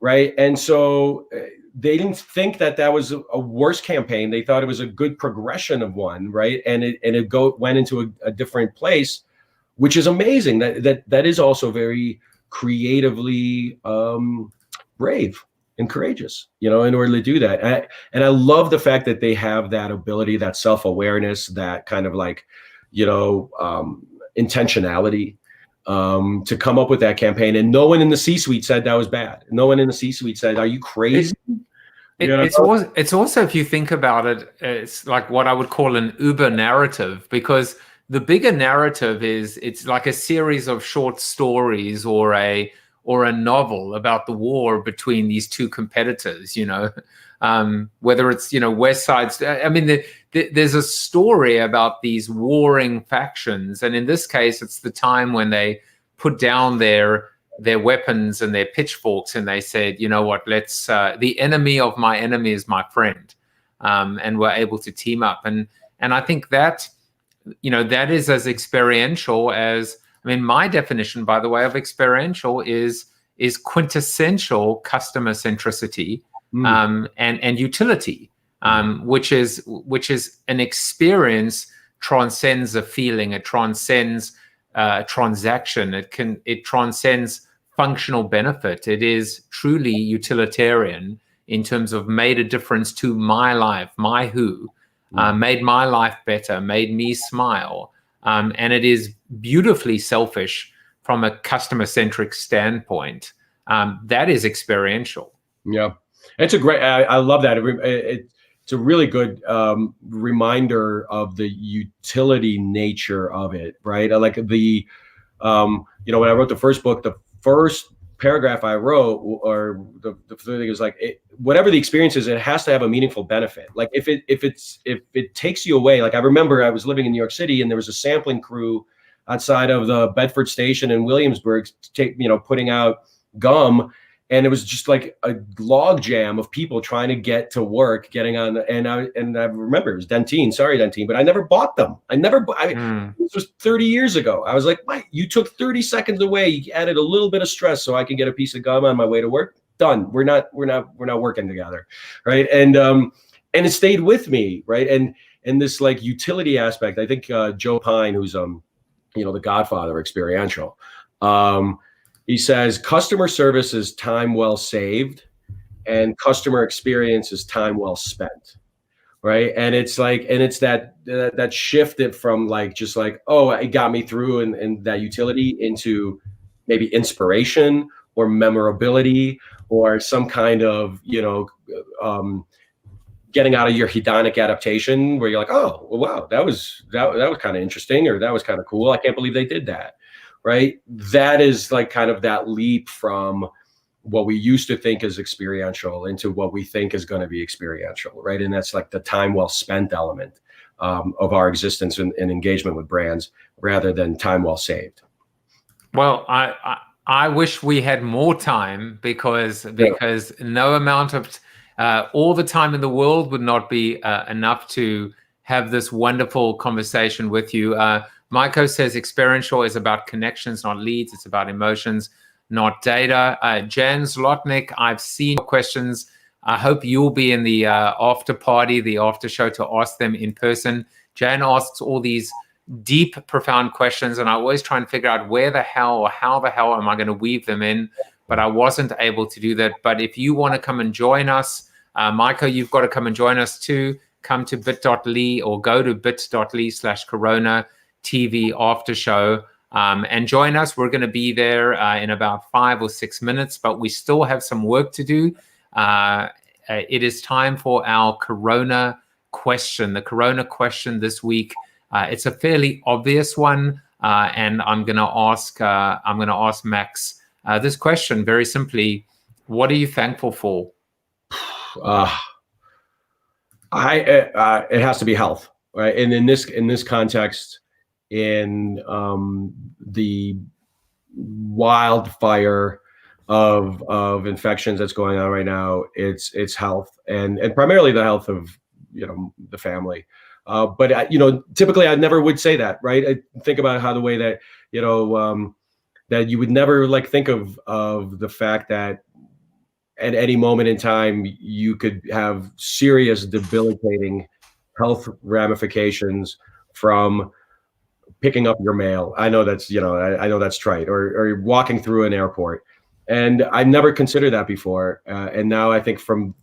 right? And so they didn't think that was a worse campaign. They thought it was a good progression of one, right? And it went into a different place, which is amazing. That is also very creatively brave and courageous, in order to do that. And I love the fact that they have that ability, that self-awareness, that kind of like, intentionality, to come up with that campaign. And no one in the C-suite said that was bad. No one in the C-suite said, are you crazy? It's also, if you think about it, it's like what I would call an Uber narrative, because the bigger narrative is it's like a series of short stories or a novel about the war between these two competitors, whether it's, West Side's, there's a story about these warring factions. And in this case, it's the time when they put down their weapons and their pitchforks and they said, you know what, let's, the enemy of my enemy is my friend. And we're able to team up. And I think that, that is as experiential as, my definition, by the way, of experiential is quintessential customer centricity and utility, which is an experience transcends a feeling, it transcends transaction, it transcends functional benefit. It is truly utilitarian in terms of made a difference to my life, my who, made my life better, made me smile. And it is beautifully selfish from a customer-centric standpoint. That is experiential. Yeah, it's a great. I love that. It's a really good reminder of the utility nature of it, right? Like the, when I wrote the first book, the first paragraph I wrote, or the thing is like, whatever the experience is, it has to have a meaningful benefit. Like if it takes you away, like I remember I was living in New York City and there was a sampling crew outside of the Bedford station in Williamsburg, putting out gum, and it was just like a log jam of people trying to get to work, getting on. And I remember it was Dentyne, sorry Dentyne, but I never bought them. This was 30 years ago. I was like, Mike, you took 30 seconds away. You added a little bit of stress so I can get a piece of gum on my way to work. Done. We're not working together, right? And it stayed with me, right? And and this like utility aspect. I think Joe Pine, who's the godfather of experiential, he says customer service is time well saved, and customer experience is time well spent. Right. And it's like, and it's that shifted from like, just like, oh, it got me through and that utility into maybe inspiration or memorability or some kind of, getting out of your hedonic adaptation where you're like, oh, well, wow, that was kind of interesting, or that was kind of cool. I can't believe they did that. Right. That is like kind of that leap from what we used to think is experiential into what we think is going to be experiential, right? And that's like the time well spent element of our existence and engagement with brands, rather than time well saved. Well, I wish we had more time, because no amount of all the time in the world would not be enough to have this wonderful conversation with you. Maiko says experiential is about connections, not leads. It's about emotions, not data. Jan Zlotnik, I've seen your questions. I hope you'll be in the after party, the after show, to ask them in person. Jan asks all these deep, profound questions, and I always try and figure out where the hell or how the hell am I going to weave them in, but I wasn't able to do that. But if you want to come and join us, Maiko, you've got to come and join us too. Come to bit.ly or go to bit.ly/CoronaTV after show. And join us. We're going to be there in about 5 or 6 minutes, but we still have some work to do. It is time for our Corona question. The Corona question this week. It's a fairly obvious one, and I'm going to ask Max this question very simply. What are you thankful for? It has to be health, right? And in this context, in the wildfire of infections that's going on right now, it's health and primarily the health of the family. But typically I never would say that, right? I think about how the way that that you would never like think of the fact that at any moment in time you could have serious debilitating health ramifications from picking up your mail. I know that's, I know that's trite, or walking through an airport. And I never considered that before. And now I think from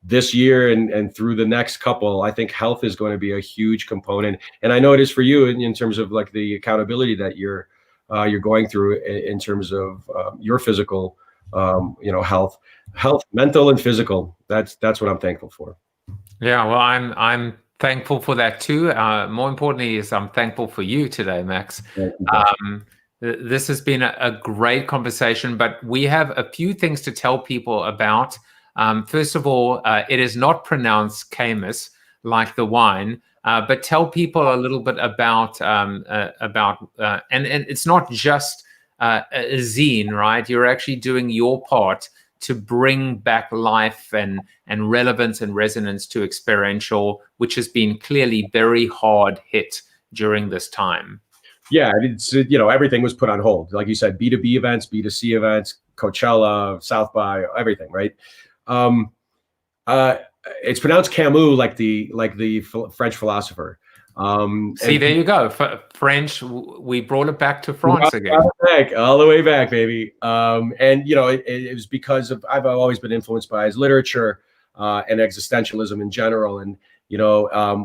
this year and through the next couple, I think health is going to be a huge component. And I know it is for you in terms of like the accountability that you're going through in terms of your physical, health, mental and physical. That's what I'm thankful for. Yeah, well, I'm thankful for that too. More importantly, is I'm thankful for you today, Max. This has been a great conversation, but we have a few things to tell people about. First of all, it is not pronounced Camus like the wine, but tell people a little bit about and it's not just a zine, right? You're actually doing your part to bring back life and relevance and resonance to Experiential, which has been clearly very hard hit during this time. Yeah, it's everything was put on hold. Like you said, B2B events, B2C events, Coachella, South by, everything, right? It's pronounced Camus, like the French philosopher. See, there you go. French, we brought it back to France again. All the way back, baby. It was because I've always been influenced by his literature and existentialism in general. And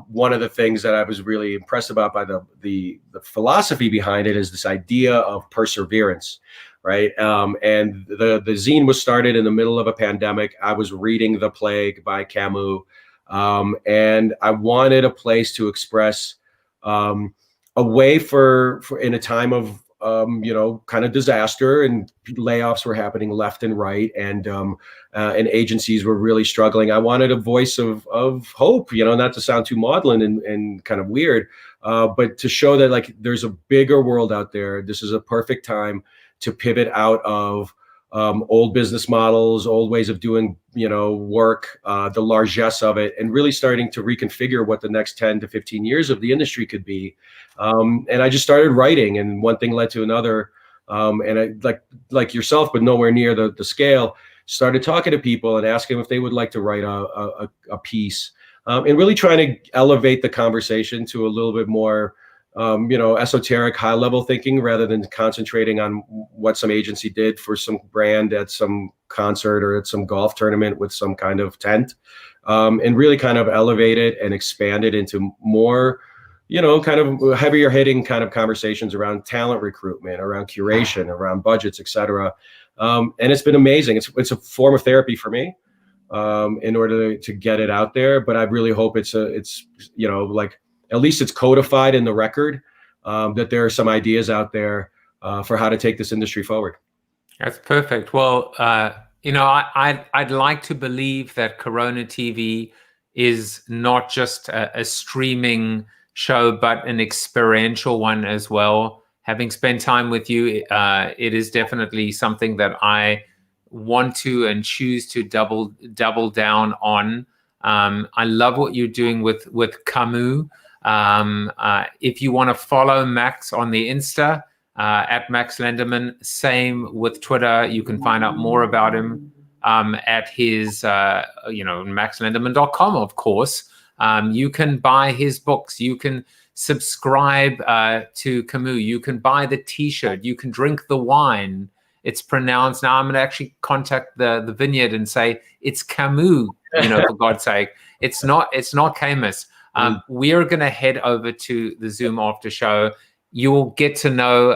one of the things that I was really impressed about by the philosophy behind it is this idea of perseverance, right? And the zine was started in the middle of a pandemic. I was reading The Plague by Camus. And I wanted a place to express a way for in a time of kind of disaster, and layoffs were happening left and right, and agencies were really struggling. I wanted a voice of hope, not to sound too maudlin and kind of weird, but to show that like there's a bigger world out there. This is a perfect time to pivot out of old business models, old ways of doing, work, the largesse of it, and really starting to reconfigure what the next 10 to 15 years of the industry could be. And I just started writing, and one thing led to another. And I, like yourself, but nowhere near the scale, started talking to people and asking if they would like to write a piece and really trying to elevate the conversation to a little bit more, esoteric, high level thinking rather than concentrating on what some agency did for some brand at some concert or at some golf tournament with some kind of tent, and really kind of elevate it and expand it into more, kind of heavier hitting kind of conversations around talent recruitment, around curation, around budgets, etc. And it's been amazing. It's a form of therapy for me, in order to get it out there. But I really hope it's like at least it's codified in the record, that there are some ideas out there for how to take this industry forward. That's perfect. Well, I'd like to believe that Corona TV is not just a streaming show, but an experiential one as well. Having spent time with you, it is definitely something that I want to and choose to double down on. I love what you're doing with Camus. If you want to follow Max on the Insta, at Max Lenderman, same with Twitter. You can find out more about him at his, maxlenderman.com, of course. You can buy his books. You can subscribe to Camus. You can buy the T-shirt. You can drink the wine. It's pronounced. Now I'm going to actually contact the vineyard and say it's Camus. For God's sake, it's not Camus. We are going to head over to the Zoom after show. You will get to know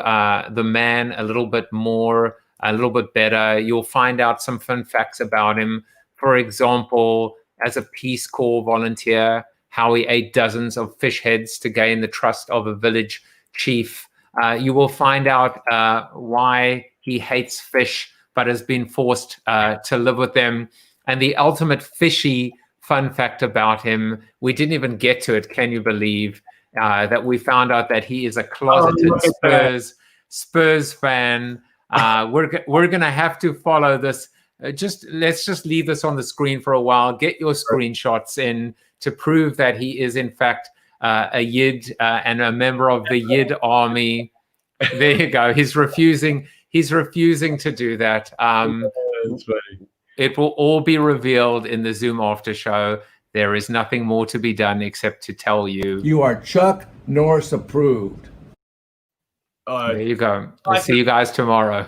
the man a little bit more, a little bit better. You'll find out some fun facts about him. For example, as a Peace Corps volunteer, how he ate dozens of fish heads to gain the trust of a village chief. You will find out why he hates fish but has been forced to live with them. And the ultimate fishy fun fact about him, we didn't even get to it, can you believe, that we found out that he is a closeted Spurs fan. We're going to have to follow this. Let's just leave this on the screen for a while. Get your screenshots in to prove that he is in fact a Yid and a member of the Yid army. There you go. He's refusing to do that. That's funny. It will all be revealed in the Zoom after show. There is nothing more to be done except to tell you. You are Chuck Norris approved. There you go. We'll see you guys tomorrow.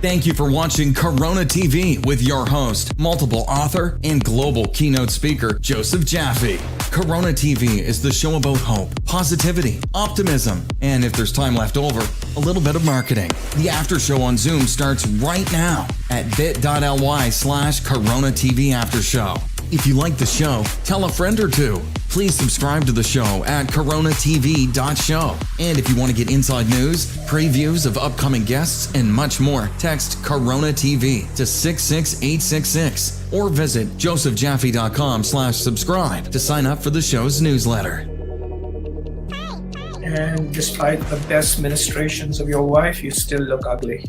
Thank you for watching Corona TV with your host, multiple author, and global keynote speaker, Joseph Jaffe. Corona TV is the show about hope, positivity, optimism, and if there's time left over, a little bit of marketing. The after show on Zoom starts right now at bit.ly/Corona TV After Show. If you like the show, tell a friend or two. Please subscribe to the show at CoronaTV.show. And if you want to get inside news, previews of upcoming guests, and much more, text Corona TV to 66866 or visit josephjaffe.com/subscribe to sign up for the show's newsletter. And despite the best ministrations of your wife, you still look ugly.